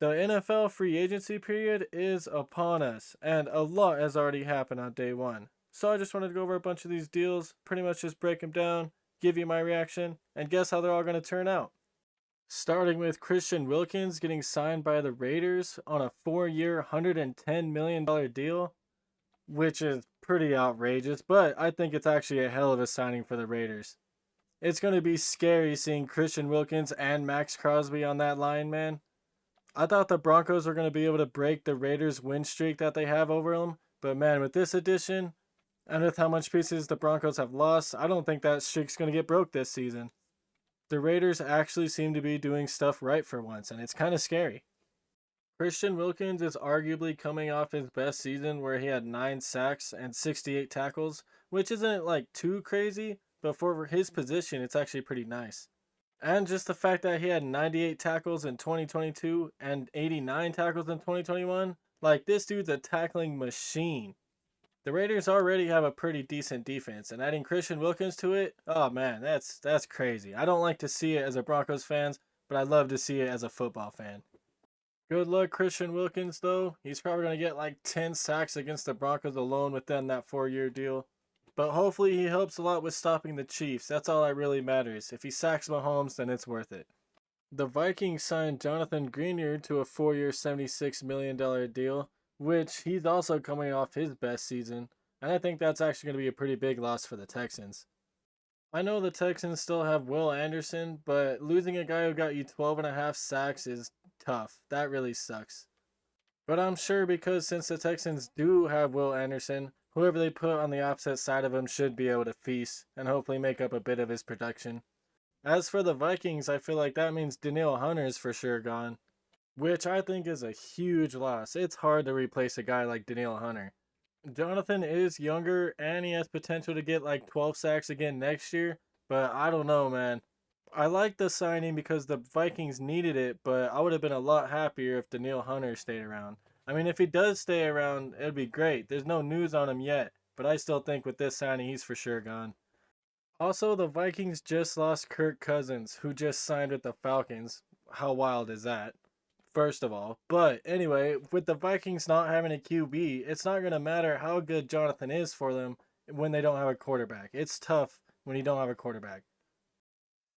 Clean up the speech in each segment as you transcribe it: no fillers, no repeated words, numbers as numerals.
The NFL free agency period is upon us, and a lot has already happened on day one. So I just wanted to go over a bunch of these deals, pretty much just break them down, give you my reaction, and guess how they're all going to turn out. Starting with Christian Wilkins getting signed by the Raiders on a 4 year, $110 million deal, which is pretty outrageous, but I think it's actually a hell of a signing for the Raiders. It's going to be scary seeing Christian Wilkins and Max Crosby on that line, man. I thought the Broncos were going to be able to break the Raiders' win streak that they have over them, but man, with this addition and with how much pieces the Broncos have lost, I don't think that streak's going to get broke this season. The Raiders actually seem to be doing stuff right for once, and it's kind of scary. Christian Wilkins is arguably coming off his best season where he had 9 sacks and 68 tackles, which isn't like too crazy, but for his position, it's actually pretty nice. And just the fact that he had 98 tackles in 2022 and 89 tackles in 2021, like this dude's a tackling machine. The Raiders already have a pretty decent defense, and adding Christian Wilkins to it, oh man, that's crazy. I don't like to see it as a Broncos fan, but I love to see it as a football fan. Good luck, Christian Wilkins, though. He's probably going to get like 10 sacks against the Broncos alone within that 4 year deal. But hopefully he helps a lot with stopping the Chiefs. That's all that really matters. If he sacks Mahomes, then it's worth it. The Vikings signed Jonathan Greenard to a 4 year, $76 million deal, which he's also coming off his best season. And I think that's actually going to be a pretty big loss for the Texans. I know the Texans still have Will Anderson, but losing a guy who got you 12 and a half sacks is tough. That really sucks. But I'm sure because since the Texans do have Will Anderson, whoever they put on the opposite side of him should be able to feast and hopefully make up a bit of his production. As for the Vikings, I feel like that means Danielle Hunter's for sure gone, which I think is a huge loss. It's hard to replace a guy like Danielle Hunter. Jonathan is younger and he has potential to get like 12 sacks again next year, but I don't know, man. I like the signing because the Vikings needed it, but I would have been a lot happier if Danielle Hunter stayed around. I mean, if he does stay around, it'd be great. There's no news on him yet, but I still think with this signing, he's for sure gone. Also, the Vikings just lost Kirk Cousins, who just signed with the Falcons. How wild is that? First of all. But anyway, with the Vikings not having a QB, it's not going to matter how good Jonathan is for them when they don't have a quarterback. It's tough when you don't have a quarterback.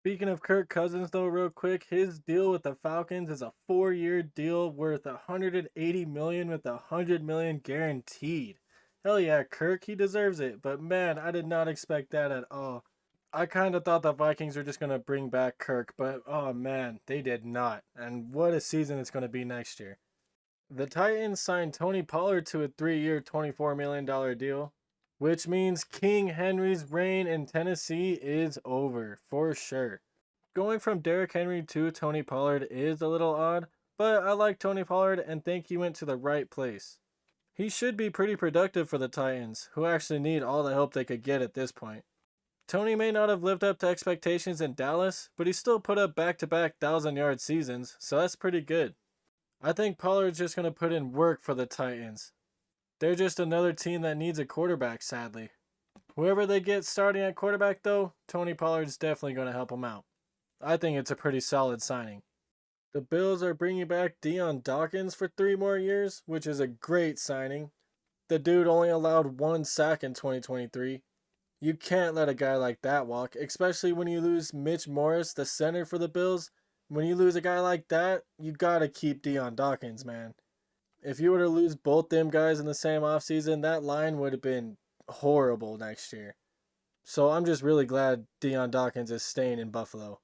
Speaking of Kirk Cousins, though, real quick, his deal with the Falcons is a 4 year deal worth 180 million with 100 million guaranteed. Hell yeah, Kirk, he deserves it. But man, I did not expect that at all. I kind of thought the Vikings were just going to bring back Kirk, but oh man, they did not. And what a season it's going to be next year. The Titans signed Tony Pollard to a 3 year, $24 million deal, which means King Henry's reign in Tennessee is over for sure. Going from Derrick Henry to Tony Pollard is a little odd, but I like Tony Pollard and think he went to the right place. He should be pretty productive for the Titans, who actually need all the help they could get at this point. Tony may not have lived up to expectations in Dallas, but he still put up back-to-back 1,000-yard seasons, so that's pretty good. I think Pollard's just going to put in work for the Titans. They're just another team that needs a quarterback, sadly. Whoever they get starting at quarterback, though, Tony Pollard's definitely going to help them out. I think it's a pretty solid signing. The Bills are bringing back Dion Dawkins for 3 more years, which is a great signing. The dude only allowed 1 sack in 2023. You can't let a guy like that walk, especially when you lose Mitch Morris, the center for the Bills. When you lose a guy like that, you gotta keep Dion Dawkins, man. If you were to lose both them guys in the same offseason, that line would have been horrible next year. So I'm just really glad Dion Dawkins is staying in Buffalo.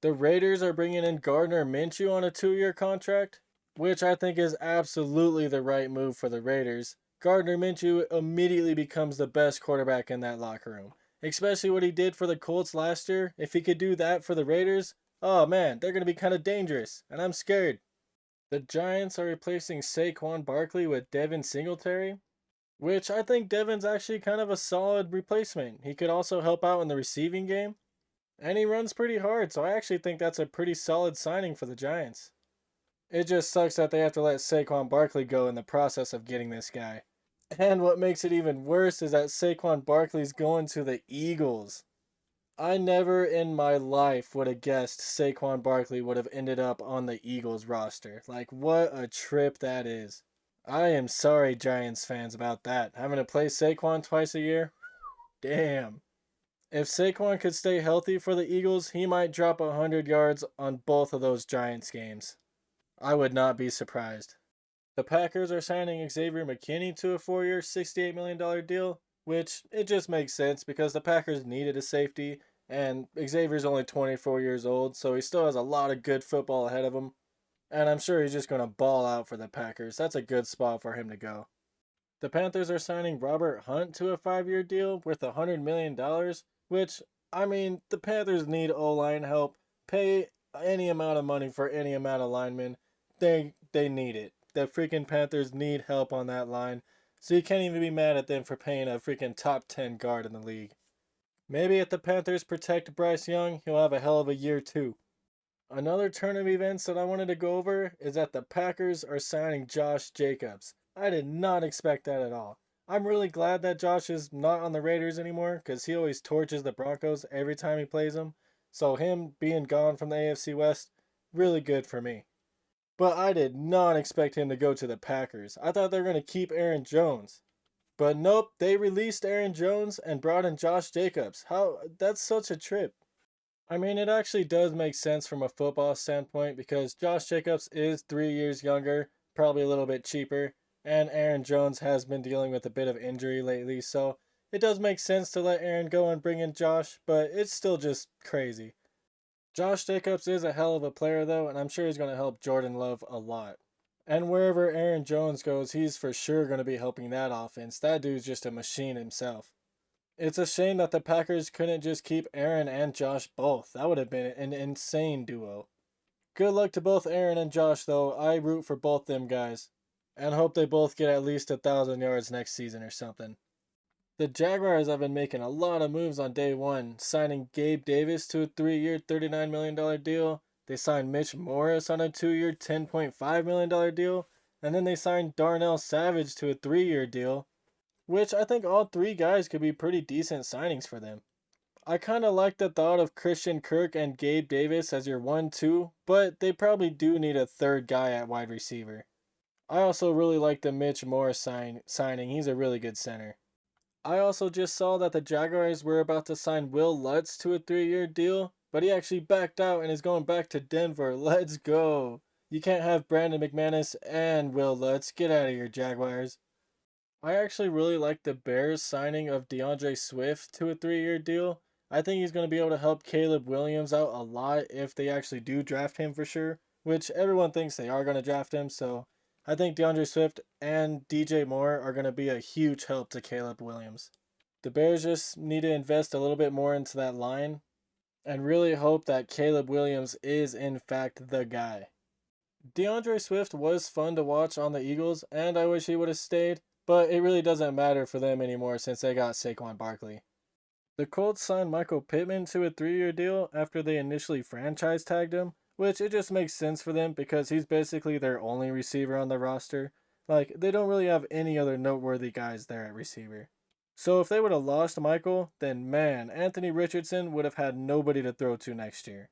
The Raiders are bringing in Gardner Minshew on a 2 year contract, which I think is absolutely the right move for the Raiders. Gardner Minshew immediately becomes the best quarterback in that locker room. Especially what he did for the Colts last year. If he could do that for the Raiders, oh man, they're going to be kind of dangerous, and I'm scared. The Giants are replacing Saquon Barkley with Devin Singletary, which I think Devin's actually kind of a solid replacement. He could also help out in the receiving game, and he runs pretty hard, so I actually think that's a pretty solid signing for the Giants. It just sucks that they have to let Saquon Barkley go in the process of getting this guy. And what makes it even worse is that Saquon Barkley's going to the Eagles. I never in my life would have guessed Saquon Barkley would have ended up on the Eagles roster. Like, what a trip that is. I am sorry, Giants fans, about that. Having to play Saquon twice a year? Damn. If Saquon could stay healthy for the Eagles, he might drop 100 yards on both of those Giants games. I would not be surprised. The Packers are signing Xavier McKinney to a 4-year, $68 million deal, which it just makes sense because the Packers needed a safety, and Xavier's only 24 years old, so he still has a lot of good football ahead of him. And I'm sure he's just going to ball out for the Packers. That's a good spot for him to go. The Panthers are signing Robert Hunt to a 5-year deal worth $100 million, which, I mean, the Panthers need O-line help. Pay any amount of money for any amount of linemen. They need it. The freaking Panthers need help on that line, so you can't even be mad at them for paying a freaking top 10 guard in the league. Maybe if the Panthers protect Bryce Young, he'll have a hell of a year too. Another turn of events that I wanted to go over is that the Packers are signing Josh Jacobs. I did not expect that at all. I'm really glad that Josh is not on the Raiders anymore because he always torches the Broncos every time he plays them. So him being gone from the AFC West, really good for me. But I did not expect him to go to the Packers. I thought they were going to keep Aaron Jones. But nope, they released Aaron Jones and brought in Josh Jacobs. That's such a trip. I mean, it actually does make sense from a football standpoint because Josh Jacobs is 3 years younger, probably a little bit cheaper, and Aaron Jones has been dealing with a bit of injury lately, so it does make sense to let Aaron go and bring in Josh, but it's still just crazy. Josh Jacobs is a hell of a player, though, and I'm sure he's going to help Jordan Love a lot. And wherever Aaron Jones goes, he's for sure going to be helping that offense. That dude's just a machine himself. It's a shame that the Packers couldn't just keep Aaron and Josh both. That would have been an insane duo. Good luck to both Aaron and Josh, though. I root for both them guys. And hope they both get at least 1,000 yards next season or something. The Jaguars have been making a lot of moves on day one, signing Gabe Davis to a 3-year, $39 million deal. They signed Mitch Morris on a 2-year, $10.5 million deal. And then they signed Darnell Savage to a 3-year deal, which I think all three guys could be pretty decent signings for them. I kind of like the thought of Christian Kirk and Gabe Davis as your 1-2, but they probably do need a third guy at wide receiver. I also really like the Mitch Morris signing. He's a really good center. I also just saw that the Jaguars were about to sign Will Lutz to a 3-year deal, but he actually backed out and is going back to Denver. Let's go. You can't have Brandon McManus and Will Lutz. Get out of here, Jaguars. I actually really like the Bears signing of DeAndre Swift to a 3-year deal. I think he's going to be able to help Caleb Williams out a lot if they actually do draft him for sure, which everyone thinks they are going to draft him, so I think DeAndre Swift and DJ Moore are going to be a huge help to Caleb Williams. The Bears just need to invest a little bit more into that line and really hope that Caleb Williams is in fact the guy. DeAndre Swift was fun to watch on the Eagles, and I wish he would have stayed, but it really doesn't matter for them anymore since they got Saquon Barkley. The Colts signed Michael Pittman to a 3-year deal after they initially franchise tagged him, which it just makes sense for them because he's basically their only receiver on the roster. Like, they don't really have any other noteworthy guys there at receiver. So if they would have lost Michael, then man, Anthony Richardson would have had nobody to throw to next year.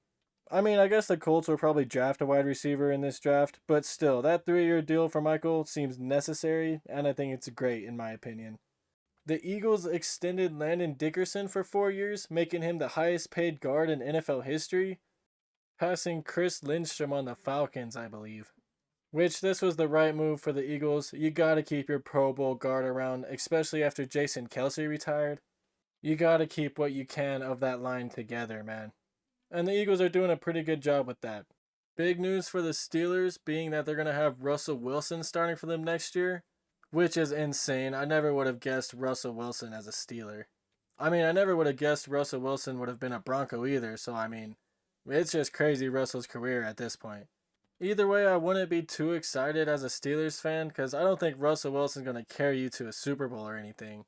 I mean, I guess the Colts will probably draft a wide receiver in this draft, but still, that 3-year deal for Michael seems necessary, and I think it's great in my opinion. The Eagles extended Landon Dickerson for 4 years, making him the highest paid guard in NFL history, passing Chris Lindstrom on the Falcons, I believe. Which this was the right move for the Eagles. You gotta keep your Pro Bowl guard around, especially after Jason Kelce retired. You gotta keep what you can of that line together, man. And the Eagles are doing a pretty good job with that. Big news for the Steelers being that they're going to have Russell Wilson starting for them next year, which is insane. I never would have guessed Russell Wilson as a Steeler. I mean, I never would have guessed Russell Wilson would have been a Bronco either, so I mean, it's just crazy Russell's career at this point. Either way, I wouldn't be too excited as a Steelers fan because I don't think Russell Wilson's going to carry you to a Super Bowl or anything.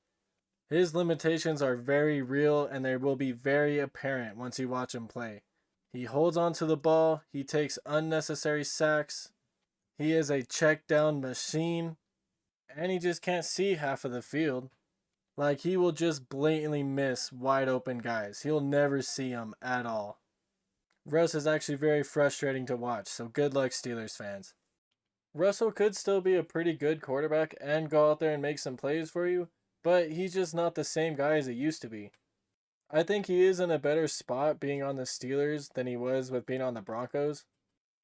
His limitations are very real and they will be very apparent once you watch him play. He holds on to the ball, he takes unnecessary sacks, he is a check down machine, and he just can't see half of the field. Like, he will just blatantly miss wide open guys. He'll never see them at all. Russ is actually very frustrating to watch, so good luck, Steelers fans. Russell could still be a pretty good quarterback and go out there and make some plays for you, but he's just not the same guy as he used to be. I think he is in a better spot being on the Steelers than he was with being on the Broncos,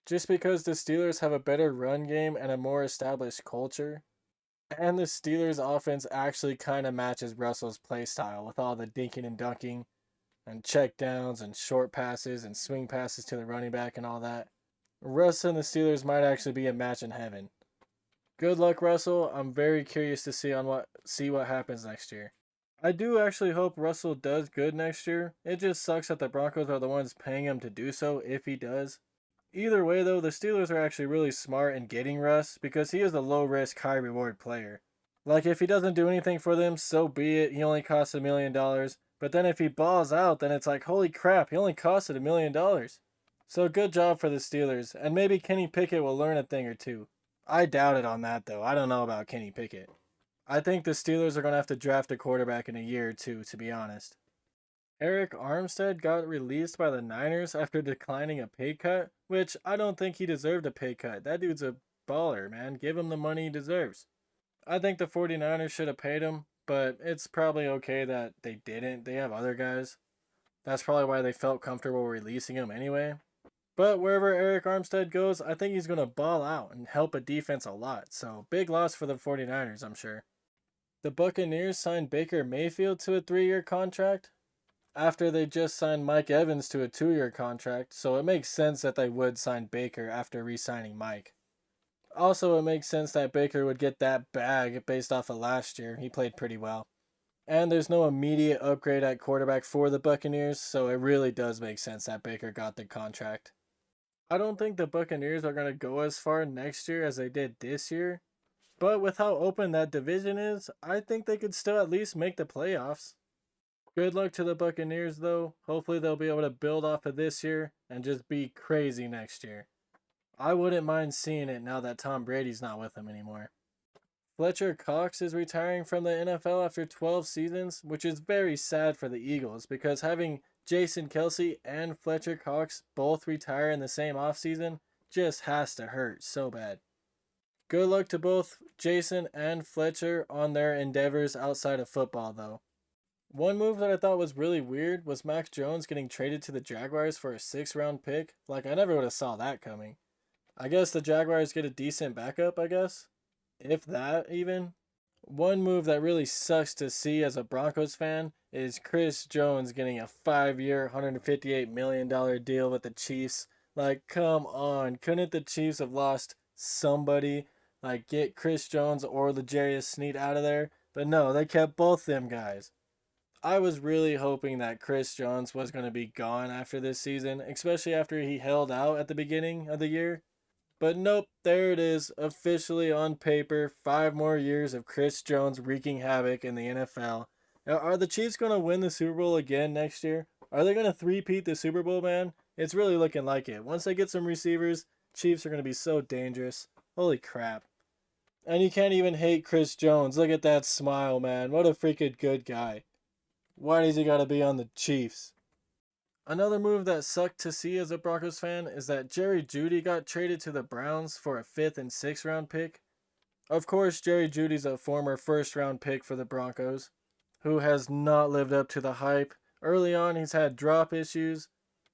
just because the Steelers have a better run game and a more established culture. And the Steelers' offense actually kind of matches Russell's play style with all the dinking and dunking and check downs and short passes and swing passes to the running back and all that. Russ and the Steelers might actually be a match in heaven. Good luck, Russell. I'm very curious to see what happens next year. I do actually hope Russell does good next year. It just sucks that the Broncos are the ones paying him to do so if he does. Either way, though, the Steelers are actually really smart in getting Russ because he is a low risk, high reward player. Like, if he doesn't do anything for them, so be it. He only costs $1 million. But then if he balls out, then it's like, holy crap, he only costed $1 million. So good job for the Steelers. And maybe Kenny Pickett will learn a thing or two. I doubt it on that, though. I don't know about Kenny Pickett. I think the Steelers are going to have to draft a quarterback in a year or two, to be honest. Eric Armstead got released by the Niners after declining a pay cut, which I don't think he deserved a pay cut. That dude's a baller, man. Give him the money he deserves. I think the 49ers should have paid him, but it's probably okay that they didn't. They have other guys. That's probably why they felt comfortable releasing him anyway. But wherever Eric Armstead goes, I think he's going to ball out and help a defense a lot. So big loss for the 49ers, I'm sure. The Buccaneers signed Baker Mayfield to a 3-year contract after they just signed Mike Evans to a 2-year contract, so it makes sense that they would sign Baker after re-signing Mike. Also, it makes sense that Baker would get that bag based off of last year. He played pretty well. And there's no immediate upgrade at quarterback for the Buccaneers, so it really does make sense that Baker got the contract. I don't think the Buccaneers are going to go as far next year as they did this year, but with how open that division is, I think they could still at least make the playoffs. Good luck to the Buccaneers, though. Hopefully they'll be able to build off of this year and just be crazy next year. I wouldn't mind seeing it now that Tom Brady's not with them anymore. Fletcher Cox is retiring from the NFL after 12 seasons, which is very sad for the Eagles because having Jason Kelce and Fletcher Cox both retire in the same offseason just has to hurt so bad. Good luck to both Jason and Fletcher on their endeavors outside of football, though. One move that I thought was really weird was Mac Jones getting traded to the Jaguars for a 6th-round pick. Like, I never would have saw that coming. I guess the Jaguars get a decent backup, I guess. If that, even. One move that really sucks to see as a Broncos fan is Chris Jones getting a 5-year, $158 million deal with the Chiefs. Like, come on. Couldn't the Chiefs have lost somebody? Like, get Chris Jones or L'Jarius Sneed out of there? But no, they kept both them guys. I was really hoping that Chris Jones was going to be gone after this season, especially after he held out at the beginning of the year. But nope, there it is, officially on paper, 5 more years of Chris Jones wreaking havoc in the NFL. Now, are the Chiefs going to win the Super Bowl again next year? Are they going to three-peat the Super Bowl, man? It's really looking like it. Once they get some receivers, Chiefs are going to be so dangerous. Holy crap. And you can't even hate Chris Jones. Look at that smile, man. What a freaking good guy. Why does he got to be on the Chiefs? Another move that sucked to see as a Broncos fan is that Jerry Jeudy got traded to the Browns for a 5th and 6th round pick. Of course, Jerry Jeudy's a former 1st round pick for the Broncos, who has not lived up to the hype. Early on, he's had drop issues,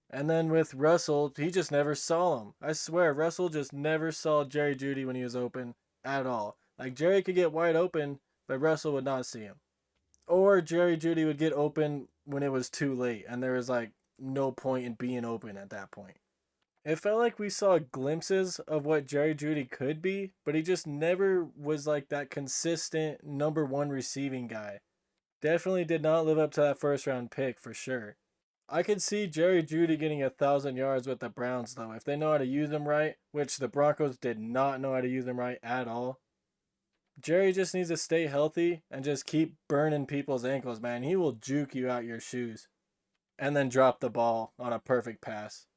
and then with Russell, he just never saw him. I swear, Russell just never saw Jerry Jeudy when he was open at all. Like, Jerry could get wide open, but Russell would not see him. Or Jerry Jeudy would get open when it was too late, and there was like no point in being open at that point. It felt like we saw glimpses of what Jerry Jeudy could be, but he just never was like that consistent number 1 receiving guy. Definitely did not live up to that 1st round pick for sure. I could see Jerry Jeudy getting 1,000 yards with the Browns though, if they know how to use him right, which the Broncos did not know how to use him right at all. Jerry just needs to stay healthy and just keep burning people's ankles, man. He will juke you out your shoes. And then drop the ball on a perfect pass.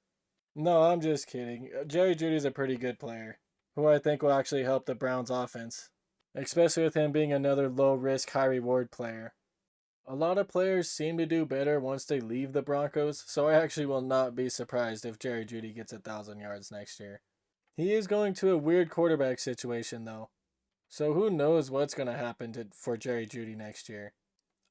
No, I'm just kidding. Jerry Jeudy's a pretty good player, who I think will actually help the Browns offense. Especially with him being another low-risk, high-reward player. A lot of players seem to do better once they leave the Broncos, so I actually will not be surprised if Jerry Jeudy gets 1,000 yards next year. He is going to a weird quarterback situation though, so who knows what's going to happen for Jerry Jeudy next year.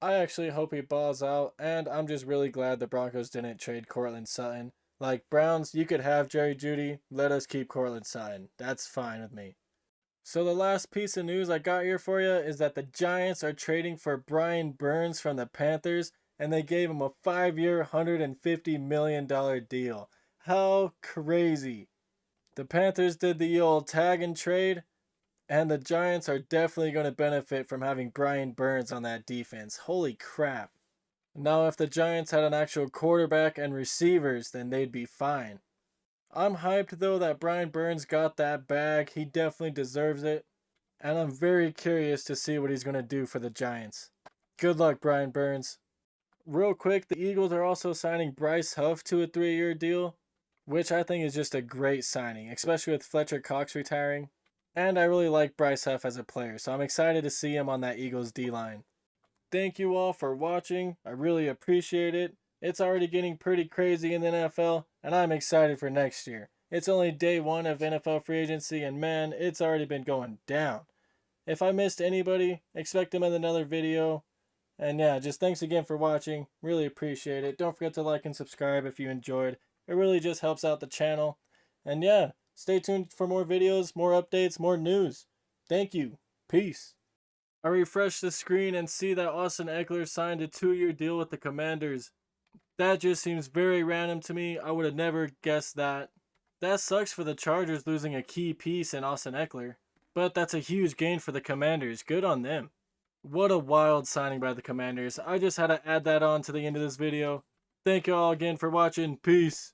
I actually hope he balls out, and I'm just really glad the Broncos didn't trade Courtland Sutton. Like, Browns, you could have Jerry Jeudy, let us keep Courtland Sutton. That's fine with me. So the last piece of news I got here for you is that the Giants are trading for Brian Burns from the Panthers, and they gave him a 5-year, $150 million deal. How crazy. The Panthers did the old tag and trade, and the Giants are definitely going to benefit from having Brian Burns on that defense. Holy crap. Now, if the Giants had an actual quarterback and receivers, then they'd be fine. I'm hyped though that Brian Burns got that bag. He definitely deserves it. And I'm very curious to see what he's going to do for the Giants. Good luck, Brian Burns. Real quick, the Eagles are also signing Bryce Huff to a 3-year deal, which I think is just a great signing, especially with Fletcher Cox retiring. And I really like Bryce Huff as a player, so I'm excited to see him on that Eagles D-line. Thank you all for watching. I really appreciate it. It's already getting pretty crazy in the NFL, and I'm excited for next year. It's only day 1 of NFL free agency, and man, it's already been going down. If I missed anybody, expect them in another video. And yeah, just thanks again for watching. Really appreciate it. Don't forget to like and subscribe if you enjoyed. It really just helps out the channel. And yeah, stay tuned for more videos, more updates, more news. Thank you. Peace. I refresh the screen and see that Austin Ekeler signed a 2-year deal with the Commanders. That just seems very random to me. I would have never guessed that. That sucks for the Chargers losing a key piece in Austin Ekeler. But that's a huge gain for the Commanders. Good on them. What a wild signing by the Commanders. I just had to add that on to the end of this video. Thank you all again for watching. Peace.